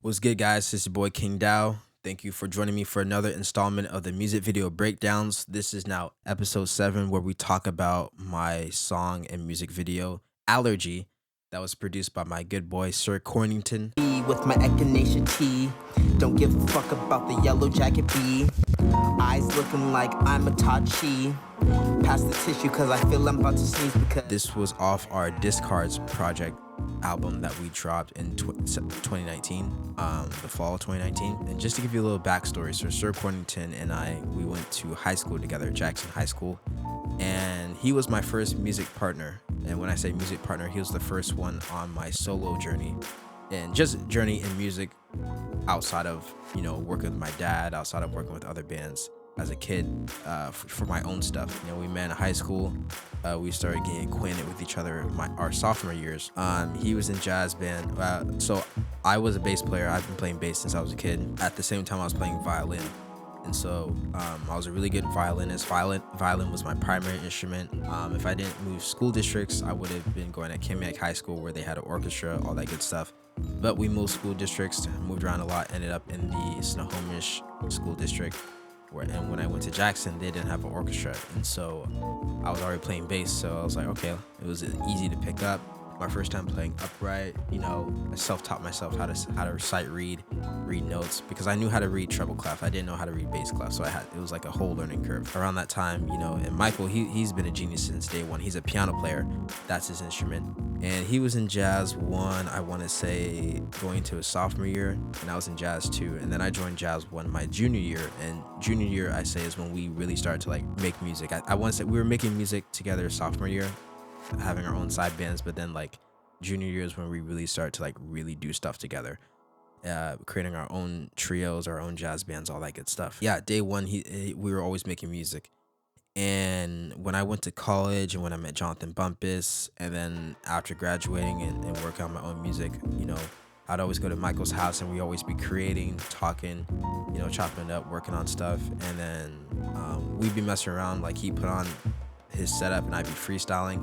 What's good, guys? This is your boy KingDow. Thank you for joining me for another installment of the music video breakdowns. This is now episode 7, where we talk about my song and music video, Allergy, that was produced by my good boy, Sir Cornington. With my echinacea tea, don't give a fuck about the yellow jacket bee. Eyes looking like I'm a Tachi. Pass the tissue cause I feel I'm about to sneeze because This was off our Discards project album that we dropped in 2019, the fall of 2019. And just to give you a little backstory, so Sir Cornington and we went to high school together, Jackson High School, and he was my first music partner. And when I say music partner, he was the first one on my solo journey, and just journey in music outside of, working with my dad, outside of working with other bands as a kid, for my own stuff. We met in high school. We started getting acquainted with each other our sophomore years. He was in jazz band. So I was a bass player. I've been playing bass since I was a kid. At the same time, I was playing violin. And so I was a really good violinist. Violin was my primary instrument. If I didn't move school districts, I would have been going to KrazyMak High School, where they had an orchestra, all that good stuff. But we moved school districts, moved aroond a lot, ended up in the Snohomish School District. And when I went to Jackson, they didn't have an orchestra, and so I was already playing bass. So I was like, okay, it was easy to pick up. My first time playing upright, I self-taught myself how to recite, read notes, because I knew how to read treble clef. I didn't know how to read bass clef, so it was like a whole learning curve. Around that time, and Michael, he's been a genius since day one. He's a piano player, that's his instrument, and he was in jazz 1, I want to say, going to his sophomore year, and I was in jazz 2, and then I joined jazz 1 my junior year. And junior year, I say, is when we really started to make music. I want to say we were making music together sophomore year, having our own side bands, but then junior year is when we really start to really do stuff together, creating our own trios, our own jazz bands, all that good stuff. Yeah, day one, we were always making music. And when I went to college and when I met Jonathan Bumpus, and then after graduating and working on my own music, I'd always go to Michael's house, and we always be creating, talking, chopping it up, working on stuff. And then we'd be messing around, he put on his setup and I'd be freestyling,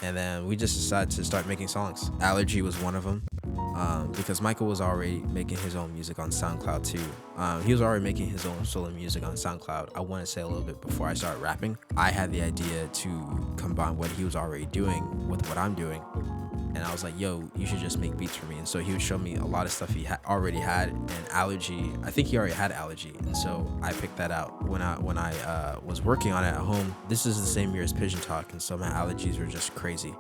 and then we just decided to start making songs. Allergy was one of them, because Michael was already making his own music on SoundCloud too. He was already making his own solo music on SoundCloud. I want to say a little bit before I started rapping, I had the idea to combine what he was already doing with what I'm doing. And I was like, yo, you should just make beats for me. And so he would show me a lot of stuff he already had. And Allergy, I think he already had Allergy. And so I picked that out when I was working on it at home. This is the same year as Pigeon Talk. And so my allergies were just crazy.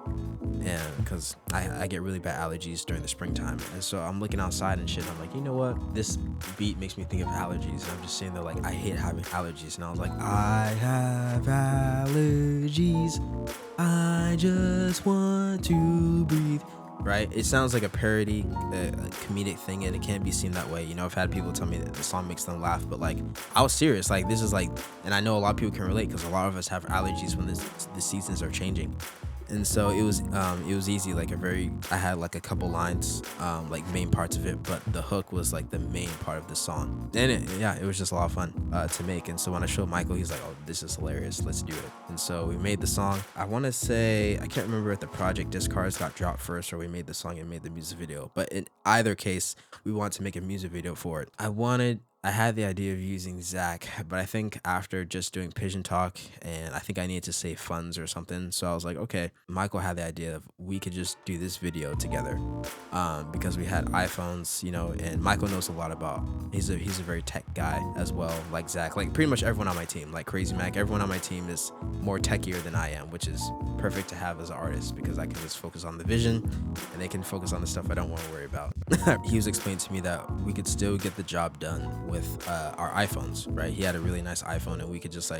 And because I get really bad allergies during the springtime. And so I'm looking outside and shit. And I'm like, you know what? This beat makes me think of allergies. And I'm just sitting there I hate having allergies. And I was like, I have allergies. I just want to breathe. Right? It sounds like a parody, a comedic thing, and it can't be seen that way. I've had people tell me that the song makes them laugh, but I was serious. This is and I know a lot of people can relate, because a lot of us have allergies when the seasons are changing. And so it was easy, I had a couple lines, main parts of it, but the hook was the main part of the song. And it was just a lot of fun to make. And so when I showed Michael, he's like, oh, this is hilarious, let's do it. And so we made the song. I want to say, I can't remember if the project Discards got dropped first or we made the song and made the music video, but in either case, we wanted to make a music video for it. I had the idea of using Zach, but I think after just doing Pigeon Talk, and I think I needed to save funds or something, so I was like, okay, Michael had the idea of we could just do this video together, because we had iPhones, and Michael knows a lot about, he's a very tech guy as well, like Zach, pretty much everyone on my team, KrazyMak, everyone on my team is more techier than I am, which is perfect to have as an artist, because I can just focus on the vision, and they can focus on the stuff I don't want to worry about. He was explaining to me that we could still get the job done with our iPhones, right? He had a really nice iPhone, and we could just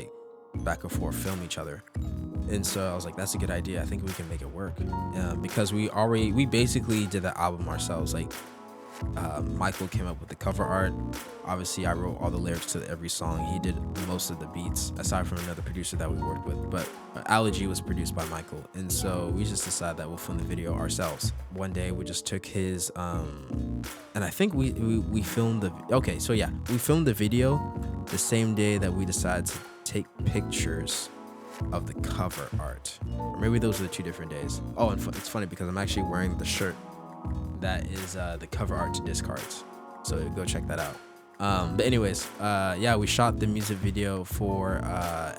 back and forth film each other. And so I was like, that's a good idea. I think we can make it work, because we basically did the album ourselves. Michael came up with the cover art. Obviously, I wrote all the lyrics to every song. He did most of the beats, aside from another producer that we worked with. But Allergy was produced by Michael. And so we just decided that we'll film the video ourselves. One day, we just took his, and I think we filmed we filmed the video the same day that we decided to take pictures of the cover art. Or maybe those are the 2 different days. Oh, and it's funny because I'm actually wearing the shirt that is the cover art to Discards. So go check that out. But anyways, yeah, we shot the music video for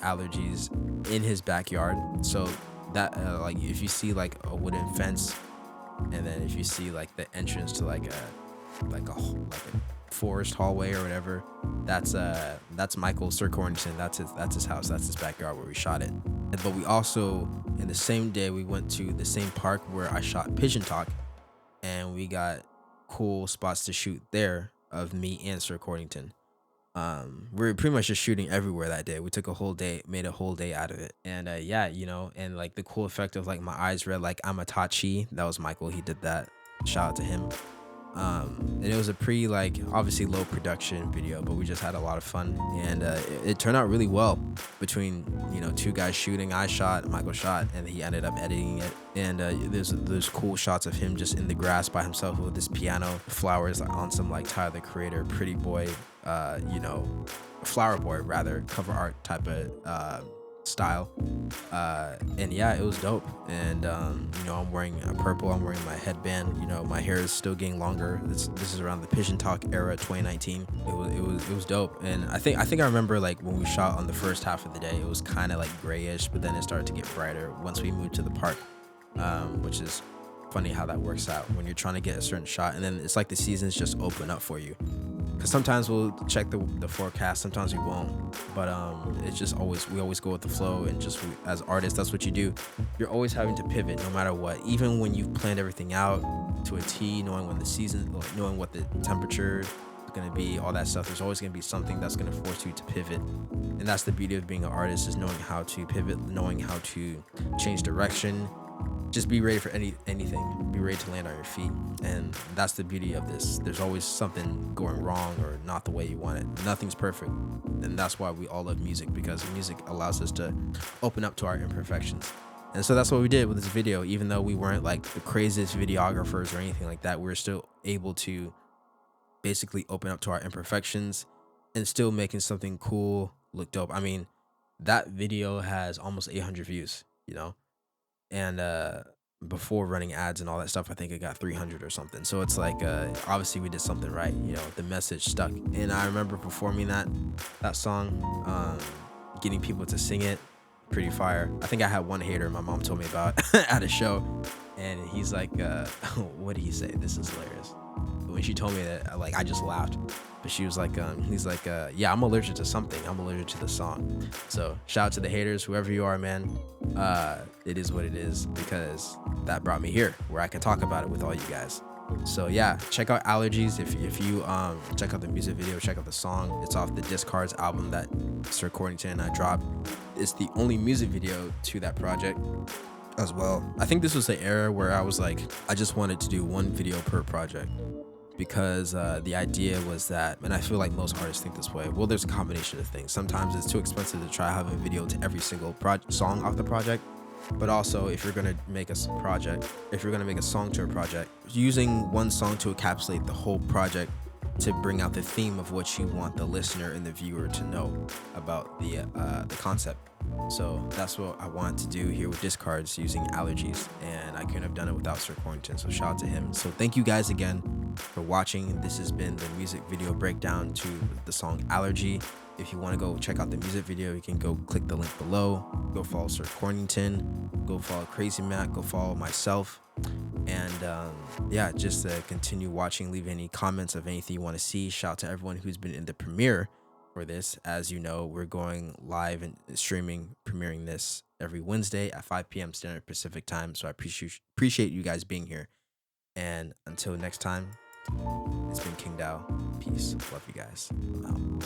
Allergies in his backyard. So that like if you see like a wooden fence, and then if you see like the entrance to like a forest hallway or whatever, that's Michael Sir Cornington. That's his house. That's his backyard where we shot it. But we also, in the same day, we went to the same park where I shot Pigeon Talk, and we got cool spots to shoot there of me and Sir Cornington. We were pretty much just shooting everywhere that day. We took a whole day, made a whole day out of it. And yeah, and like the cool effect of like my eyes read like I'm a Tachi. That was Michael. He did that. Shout out to him. And it was a pretty like obviously low production video, but we just had a lot of fun, and it turned out really well. Between two guys shooting, I shot, Michael shot, and he ended up editing it. And there's cool shots of him just in the grass by himself with this piano, flowers on some like Tyler the Creator, Pretty Boy, flower boy rather, cover art type of style. And yeah, it was dope. And I'm wearing a purple, I'm wearing my headband, my hair is still getting longer. This is around the Pigeon Talk era, 2019. It was dope. And I think I remember like when we shot on the first half of the day, it was kind of like grayish, but then it started to get brighter once we moved to the park, which is funny how that works out when you're trying to get a certain shot, and then it's like the seasons just open up for you. Because sometimes we'll check the forecast, sometimes we won't, but it's just we always go with the flow. And just as artists, that's what you do. You're always having to pivot no matter what, even when you've planned everything out to a T, knowing when the season, knowing what the temperature is going to be, all that stuff. There's always going to be something that's going to force you to pivot, and that's the beauty of being an artist, is knowing how to pivot, knowing how to change direction. Just be ready for anything. Be ready to land on your feet. And that's the beauty of this. There's always something going wrong or not the way you want it. Nothing's perfect. And that's why we all love music, because music allows us to open up to our imperfections. And so that's what we did with this video. Even though we weren't like the craziest videographers or anything like that, we were still able to basically open up to our imperfections and still making something cool look dope. I mean, that video has almost 800 views, and before running ads and all that stuff, I think it got 300 or something. So it's like obviously we did something right. The message stuck. And I remember performing that song, getting people to sing it. Pretty fire. I think I had one hater my mom told me about at a show, and he's like, what did he say? This is hilarious. But when she told me that, like, I just laughed. But she was like, he's like, yeah, I'm allergic to something. I'm allergic to the song. So shout out to the haters, whoever you are, man. It is what it is, because that brought me here where I can talk about it with all you guys. So yeah, check out Allergies. If you check out the music video, check out the song. It's off the Discards album that Sir Cornington and I dropped. It's the only music video to that project as well. I think this was the era where I was like, I just wanted to do one video per project, because the idea was that, and I feel like most artists think this way, well, there's a combination of things. Sometimes it's too expensive to try having a video to every single song off the project. But also, if you're gonna make a song to a project, using one song to encapsulate the whole project to bring out the theme of what you want the listener and the viewer to know about the concept. So that's what I wanted to do here with Discards using Allergies, and I couldn't have done it without Sir Cornington, so shout out to him. So thank you guys again for watching. This has been the music video breakdown to the song Allergy. If you want to go check out the music video, you can go click the link below. Go follow Sir Cornington, go follow KrazyMak, go follow myself. And yeah, just continue watching. Leave any comments of anything you want to see. Shout out to everyone who's been in the premiere for this. As you know, we're going live and streaming, premiering this every Wednesday at 5 p.m. Standard Pacific time. So I appreciate you guys being here. And until next time, it's been KingDow. Peace. Love you guys. I'm out.